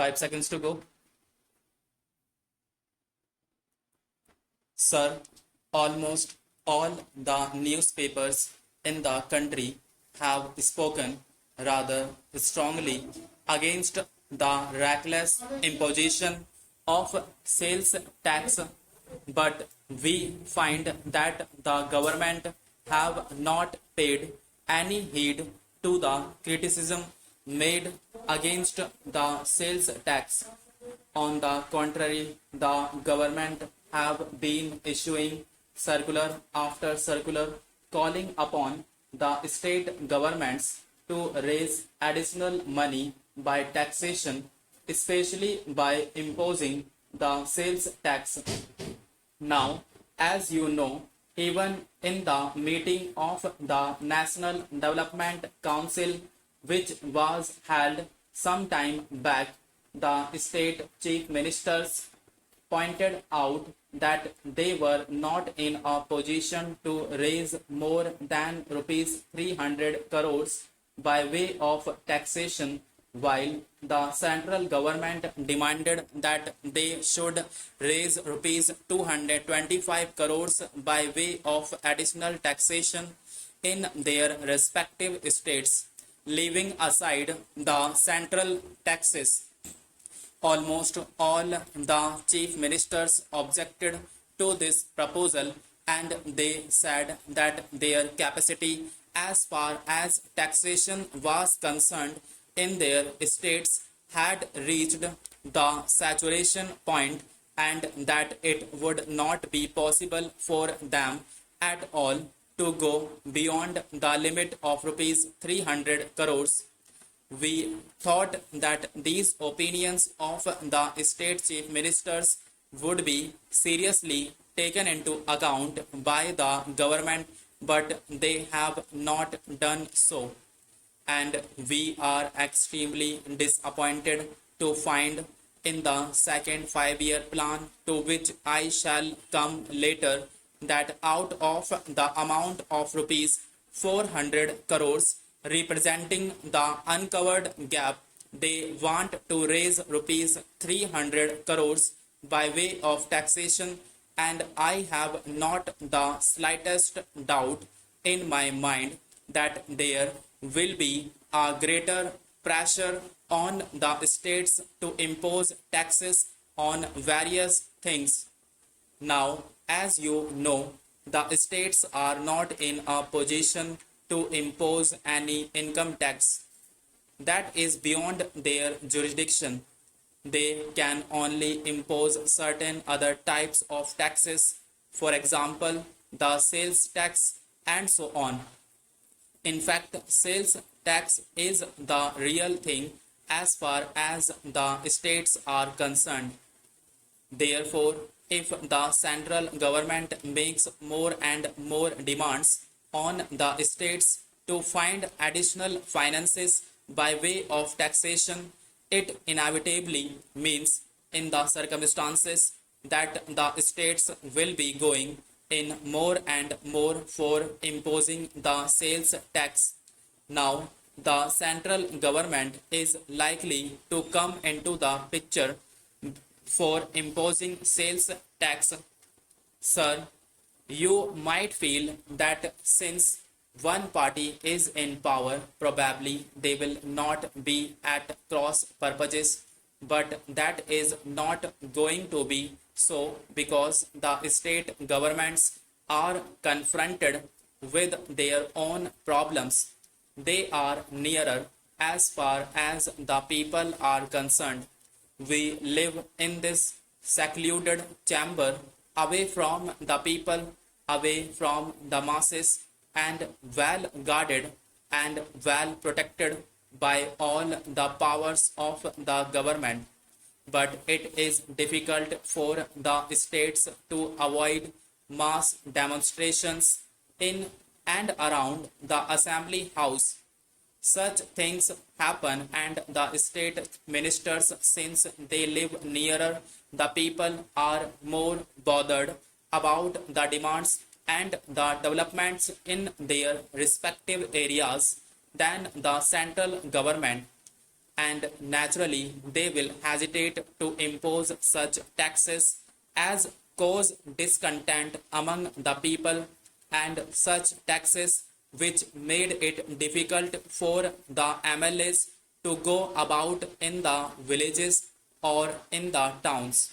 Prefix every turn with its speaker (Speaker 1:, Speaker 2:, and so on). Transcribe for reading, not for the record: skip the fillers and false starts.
Speaker 1: 5 seconds to go. Sir, almost all the newspapers in the country have spoken rather strongly against the reckless imposition of sales tax, but we find that the government have not paid any heed to the criticism made against the sales tax. On the contrary, the government have been issuing circular after circular calling upon the state governments to raise additional money by taxation, especially by imposing the sales tax. Now, as you know, even in the meeting of the National Development Council, which was held some time back, the state chief ministers pointed out that they were not in a position to raise more than rupees 300 crores by way of taxation, while the central government demanded that they should raise rupees 225 crores by way of additional taxation in their respective states, leaving aside the central taxes. Almost all the chief ministers objected to this proposal, and they said that their capacity as far as taxation was concerned in their states had reached the saturation point, and that it would not be possible for them at all to go beyond the limit of rupees 300 crores. We thought that these opinions of the state chief ministers would be seriously taken into account by the government, but they have not done so. And we are extremely disappointed to find in the second 5 year plan, to which I shall come later, that out of the amount of rupees 400 crores representing the uncovered gap, they want to raise rupees 300 crores by way of taxation, and I have not the slightest doubt in my mind that there will be a greater pressure on the states to impose taxes on various things. Now, as you know, the states are not in a position to impose any income tax. That is beyond their jurisdiction. They can only impose certain other types of taxes, for example, the sales tax and so on. In fact, sales tax is the real thing as far as the states are concerned. Therefore, if the central government makes more and more demands on the states to find additional finances by way of taxation, it inevitably means in the circumstances that the states will be going in more and more for imposing the sales tax. Now, the central government is likely to come into the picture for imposing sales tax. Sir, you might feel that since one party is in power, probably they will not be at cross purposes, but that is not going to be so, because the state governments are confronted with their own problems. They are nearer as far as the people are concerned. We live in this secluded chamber, away from the people, away from the masses, and well guarded and well protected by all the powers of the government. But it is difficult for the states to avoid mass demonstrations in and around the assembly house. Such things happen, and the state ministers, since they live nearer the people, are more bothered about the demands and the developments in their respective areas than the central government. and naturally they will hesitate to impose such taxes as cause discontent among the people, and such taxes which made it difficult for the MLAs to go about in the villages or in the towns.